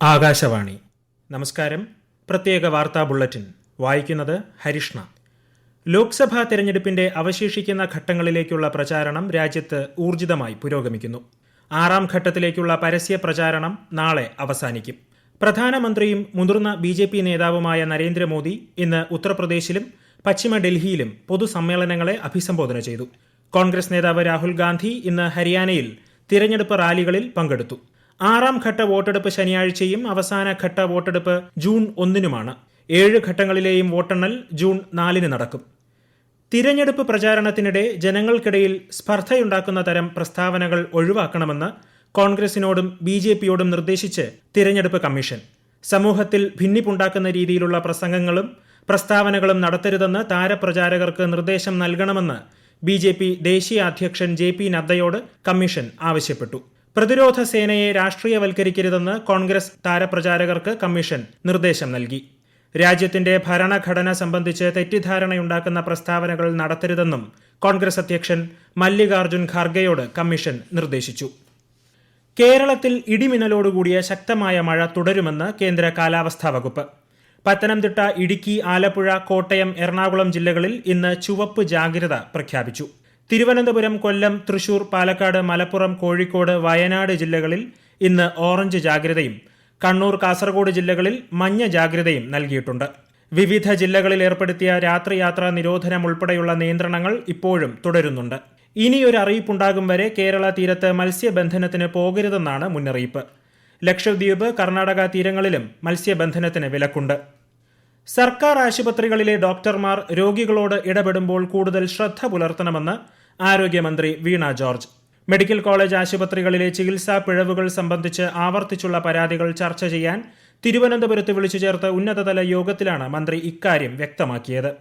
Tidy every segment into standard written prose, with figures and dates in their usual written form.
ആകാശവാണി. നമസ്കാരം. പ്രത്യേക വാർത്താ ബുള്ളറ്റിൻ വായിക്കുന്നത് ഹരിഷ്ണ. ലോക്സഭാ തെരഞ്ഞെടുപ്പിന്റെ അവശേഷിക്കുന്ന ഘട്ടങ്ങളിലേക്കുള്ള പ്രചാരണം രാജ്യത്ത് ഊർജിതമായി പുരോഗമിക്കുന്നു. 6ാം ഘട്ടത്തിലേക്കുള്ള പരസ്യ പ്രചാരണം നാളെ അവസാനിക്കും. പ്രധാനമന്ത്രിയും മുതിർന്ന BJP നേതാവുമായ നരേന്ദ്രമോദി ഇന്ന് ഉത്തർപ്രദേശിലും പശ്ചിമ ഡൽഹിയിലും പൊതുസമ്മേളനങ്ങളെ അഭിസംബോധന ചെയ്തു. കോൺഗ്രസ് നേതാവ് രാഹുൽ ഗാന്ധി ഇന്ന് ഹരിയാനയിൽ തിരഞ്ഞെടുപ്പ് റാലികളിൽ പങ്കെടുത്തു. 6ാം ഘട്ട വോട്ടെടുപ്പ് ശനിയാഴ്ചയും അവസാന ഘട്ട വോട്ടെടുപ്പ് ജൂൺ 1-നുമാണ്. 7 ഘട്ടങ്ങളിലെയും വോട്ടെണ്ണൽ ജൂൺ 4-ന് നടക്കും. തിരഞ്ഞെടുപ്പ് പ്രചാരണത്തിനിടെ ജനങ്ങൾക്കിടയിൽ സ്പർദ്ധയുണ്ടാക്കുന്ന തരം പ്രസ്താവനകൾ ഒഴിവാക്കണമെന്ന് കോൺഗ്രസിനോടും BJPയോടും നിർദ്ദേശിച്ച് തിരഞ്ഞെടുപ്പ് കമ്മീഷൻ. സമൂഹത്തിൽ ഭിന്നിപ്പുണ്ടാക്കുന്ന രീതിയിലുള്ള പ്രസംഗങ്ങളും പ്രസ്താവനകളും നടത്തരുതെന്ന് താരപ്രചാരകർക്ക് നിർദ്ദേശം നൽകണമെന്ന് BJP ദേശീയ അധ്യക്ഷൻ JP നദ്ദയോട് കമ്മീഷൻ ആവശ്യപ്പെട്ടു. പ്രതിരോധ സേനയെ രാഷ്ട്രീയവൽക്കരിക്കരുതെന്ന് കോൺഗ്രസ് താരപ്രചാരകർക്ക് കമ്മീഷൻ നിർദ്ദേശം നൽകി. രാജ്യത്തിന്റെ ഭരണഘടന സംബന്ധിച്ച് തെറ്റിദ്ധാരണയുണ്ടാക്കുന്ന പ്രസ്താവനകൾ നടത്തരുതെന്നും കോൺഗ്രസ് അധ്യക്ഷൻ മല്ലികാർജുൻ ഖാർഗെയോട് കമ്മീഷൻ നിർദ്ദേശിച്ചു. കേരളത്തിൽ ഇടിമിന്നലോടുകൂടിയ ശക്തമായ മഴ തുടരുമെന്ന് കേന്ദ്ര കാലാവസ്ഥാ വകുപ്പ്. പത്തനംതിട്ട, ഇടുക്കി, ആലപ്പുഴ, കോട്ടയം, എറണാകുളം ജില്ലകളിൽ ഇന്ന് ചുവപ്പ് ജാഗ്രത പ്രഖ്യാപിച്ചു. തിരുവനന്തപുരം, കൊല്ലം, തൃശൂർ, പാലക്കാട്, മലപ്പുറം, കോഴിക്കോട്, വയനാട് ജില്ലകളിൽ ഇന്ന് ഓറഞ്ച് ജാഗ്രതയും കണ്ണൂർ, കാസർഗോഡ് ജില്ലകളിൽ മഞ്ഞ ജാഗ്രതയും നൽകിയിട്ടുണ്ട്. വിവിധ ജില്ലകളിൽ ഏർപ്പെടുത്തിയ രാത്രിയാത്രാ നിരോധനം ഉൾപ്പെടെയുള്ള നിയന്ത്രണങ്ങൾ ഇപ്പോഴും തുടരുന്നുണ്ട്. ഇനിയൊരു അറിയിപ്പുണ്ടാകും വരെ കേരള തീരത്ത് മത്സ്യബന്ധനത്തിന് പോകരുതെന്നാണ് മുന്നറിയിപ്പ്. ലക്ഷദ്വീപ്, കർണാടക തീരങ്ങളിലും മത്സ്യബന്ധനത്തിന് വിലക്കുണ്ട്. സർക്കാർ ആശുപത്രികളിലെ ഡോക്ടർമാർ രോഗികളോട് ഇടപെടുമ്പോൾ കൂടുതൽ ശ്രദ്ധ പുലർത്തണമെന്ന് ആരോഗ്യമന്ത്രി വീണ ജോർജ്. മെഡിക്കൽ കോളേജ് ആശുപത്രികളിലെ ചികിത്സാ പിഴവുകൾ സംബന്ധിച്ച് ആവർത്തിച്ചുള്ള പരാതികൾ ചർച്ച ചെയ്യാൻ തിരുവനന്തപുരത്ത് വിളിച്ചു ചേർത്ത ഉന്നതതല യോഗത്തിലാണ് മന്ത്രി ഇക്കാര്യം വ്യക്തമാക്കിയത്.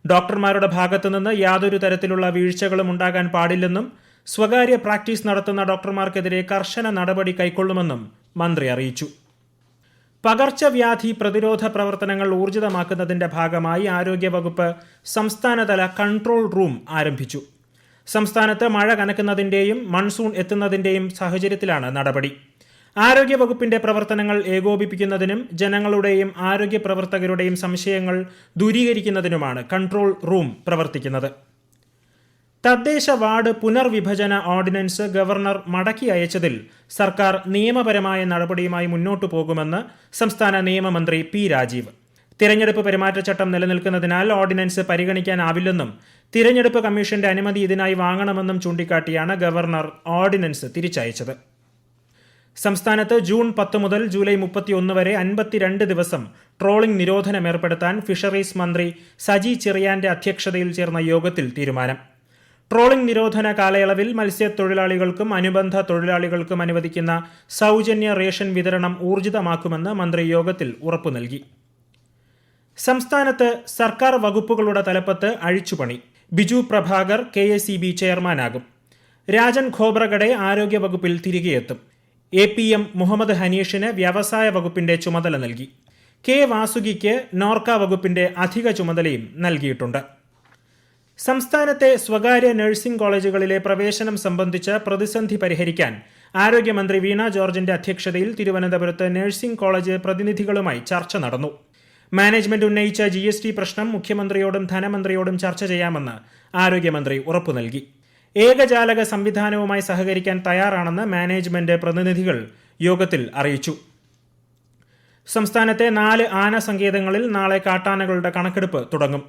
ഡോക്ടർമാരുടെ ഭാഗത്തുനിന്ന് യാതൊരു തരത്തിലുള്ള വീഴ്ചകളും ഉണ്ടാകാൻ പാടില്ലെന്നും സ്വകാര്യ പ്രാക്ടീസ് നടത്തുന്ന ഡോക്ടർമാർക്കെതിരെ കർശന നടപടി കൈക്കൊള്ളുമെന്നും മന്ത്രി അറിയിച്ചു. പകർച്ചവ്യാധി പ്രതിരോധ പ്രവർത്തനങ്ങൾ ഊർജിതമാക്കുന്നതിന്റെ ഭാഗമായി ആരോഗ്യവകുപ്പ് സംസ്ഥാനതല കൺട്രോൾ റൂം ആരംഭിച്ചു. സംസ്ഥാനത്ത് മഴ കനക്കുന്നതിന്റെയും മൺസൂൺ എത്തുന്നതിന്റെയും സാഹചര്യത്തിലാണ് നടപടി. ആരോഗ്യവകുപ്പിന്റെ പ്രവർത്തനങ്ങൾ ഏകോപിപ്പിക്കുന്നതിനും ജനങ്ങളുടെയും ആരോഗ്യ പ്രവർത്തകരുടെയും സംശയങ്ങൾ ദൂരീകരിക്കുന്നതിനുമാണ് കൺട്രോൾ റൂം പ്രവർത്തിക്കുന്നത്. തദ്ദേശ വാർഡ് പുനർവിഭജന ഓർഡിനൻസ് ഗവർണർ മടക്കി അയച്ചതിൽ സർക്കാർ നിയമപരമായ നടപടിയുമായി മുന്നോട്ടു പോകുമെന്ന് സംസ്ഥാന നിയമമന്ത്രി P. രാജീവ്. തിരഞ്ഞെടുപ്പ് പെരുമാറ്റച്ചട്ടം നിലനിൽക്കുന്നതിനാൽ ഓർഡിനൻസ് പരിഗണിക്കാനാവില്ലെന്നും തിരഞ്ഞെടുപ്പ് കമ്മീഷന്റെ അനുമതി ഇതിനായി വാങ്ങണമെന്നും ചൂണ്ടിക്കാട്ടിയാണ് ഗവർണർ ഓർഡിനൻസ് തിരിച്ചയച്ചത്. സംസ്ഥാനത്ത് ജൂൺ 10 മുതൽ ജൂലൈ 31 വരെ 52 ദിവസം ട്രോളിംഗ് നിരോധനം ഏർപ്പെടുത്താൻ ഫിഷറീസ് മന്ത്രി സജി ചെറിയാന്റെ അധ്യക്ഷതയിൽ ചേർന്ന യോഗത്തിൽ തീരുമാനം. ട്രോളിംഗ് നിരോധന കാലയളവിൽ മത്സ്യത്തൊഴിലാളികൾക്കും അനുബന്ധ തൊഴിലാളികൾക്കും അനുവദിക്കുന്ന സൗജന്യ റേഷൻ വിതരണം ഊർജിതമാക്കുമെന്ന് മന്ത്രി യോഗത്തിൽ ഉറപ്പു നൽകി. സംസ്ഥാനത്ത് സർക്കാർ വകുപ്പുകളുടെ തലപ്പത്ത് അഴിച്ചുപണി. ബിജു പ്രഭാകർ KSEB ചെയർമാനാകും. രാജൻ ഖോബ്രഗഡെ ആരോഗ്യവകുപ്പിൽ തിരികെയെത്തും. APM മുഹമ്മദ് ഹനീഷിന് വ്യവസായ വകുപ്പിന്റെ ചുമതല നൽകി. K. വാസുകിക്ക് നോർക്ക വകുപ്പിന്റെ അധിക ചുമതലയും നൽകിയിട്ടുണ്ട്. സംസ്ഥാനത്തെ സ്വകാര്യ നഴ്സിംഗ് കോളേജുകളിലെ പ്രവേശനം സംബന്ധിച്ച് പ്രതിസന്ധി പരിഹരിക്കാൻ ആരോഗ്യമന്ത്രി വീണ ജോർജിന്റെ അധ്യക്ഷതയിൽ തിരുവനന്തപുരത്ത് നഴ്സിംഗ് കോളേജ് പ്രതിനിധികളുമായി ചർച്ച നടന്നു. മാനേജ്മെന്റ് ഉന്നയിച്ച GST പ്രശ്നം മുഖ്യമന്ത്രിയോടും ധനമന്ത്രിയോടും ചർച്ച ചെയ്യാമെന്ന് ആരോഗ്യമന്ത്രി ഉറപ്പു നൽകി. ഏകജാലക സംവിധാനവുമായി സഹകരിക്കാൻ തയ്യാറാണെന്ന് മാനേജ്മെന്റ് പ്രതിനിധികൾ യോഗത്തിൽ അറിയിച്ചു. സംസ്ഥാനത്തെ 4 ആന സങ്കേതങ്ങളിൽ നാളെ കാട്ടാനകളുടെ കണക്കെടുപ്പ് തുടങ്ങും.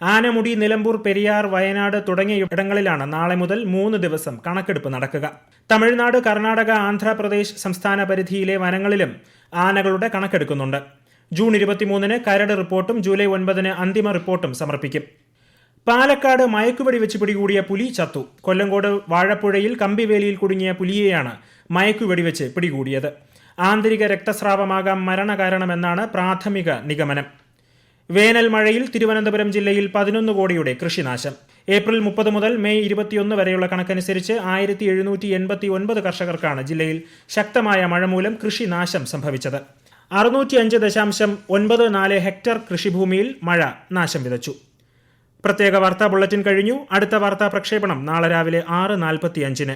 ആനമുടി, നിലമ്പൂർ, പെരിയാർ, വയനാട് തുടങ്ങിയ ഇടങ്ങളിലാണ് നാളെ മുതൽ 3 ദിവസം കണക്കെടുപ്പ് നടക്കുക. തമിഴ്നാട്, കർണാടക, ആന്ധ്രാപ്രദേശ് സംസ്ഥാന പരിധിയിലെ വനങ്ങളിലും ആനകളുടെ കണക്കെടുക്കുന്നുണ്ട്. ജൂൺ 23-ന് കരട് റിപ്പോർട്ടും ജൂലൈ 9-ന് അന്തിമ റിപ്പോർട്ടും സമർപ്പിക്കും. പാലക്കാട് മയക്കുവെടി വെച്ച് പിടികൂടിയ പുലി ചത്തു. കൊല്ലങ്കോട് വാഴപ്പുഴയിൽ കമ്പിവേലിയിൽ കുടുങ്ങിയ പുലിയെയാണ് മയക്കുവെടിവെച്ച് പിടികൂടിയത്. ആന്തരിക രക്തസ്രാവമാകാം മരണകാരണമെന്നാണ് പ്രാഥമിക നിഗമനം. വേനൽ മഴയിൽ തിരുവനന്തപുരം ജില്ലയിൽ 11 കോടിയുടെ കൃഷിനാശം. ഏപ്രിൽ 30 മുതൽ മെയ് 21 വരെയുള്ള കണക്കനുസരിച്ച് 1789 കർഷകർക്കാണ് ജില്ലയിൽ ശക്തമായ മഴ മൂലം കൃഷിനാശം സംഭവിച്ചത്. 605.94 ഹെക്ടർ കൃഷിഭൂമിയിൽ മഴ നാശം വിതച്ചു. പ്രത്യേക വാർത്താ ബുള്ളറ്റിൻ കഴിഞ്ഞു. അടുത്ത വാർത്താ പ്രക്ഷേപണം നാളെ രാവിലെ 6:45-ന്.